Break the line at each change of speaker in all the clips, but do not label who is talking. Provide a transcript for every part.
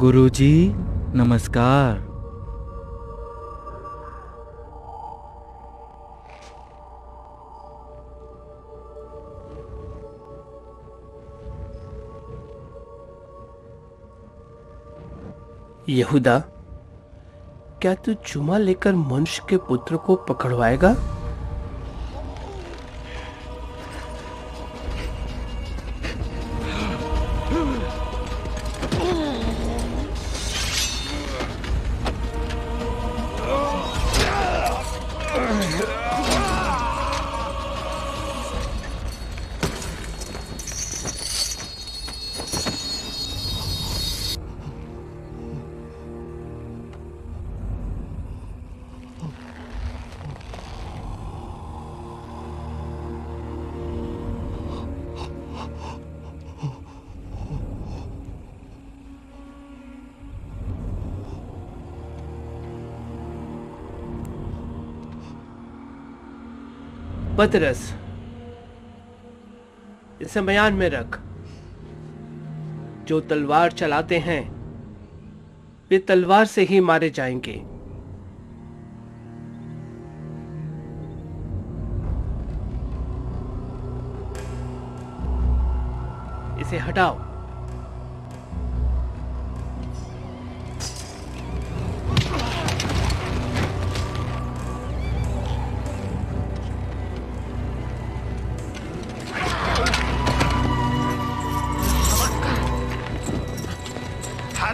गुरुजी, नमस्कार।
यहूदा, क्या तू चुमा लेकर मनुष्य के पुत्र को पकड़वाएगा? पतरस, इसे मयान में रख। जो तलवार चलाते हैं वे तलवार से ही मारे जाएंगे। इसे हटाओ।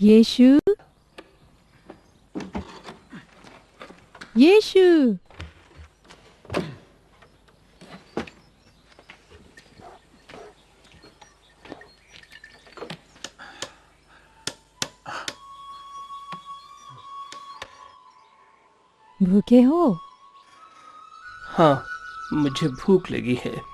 यीशु, यीशु। भूखे हो?
हाँ, मुझे भूख लगी है।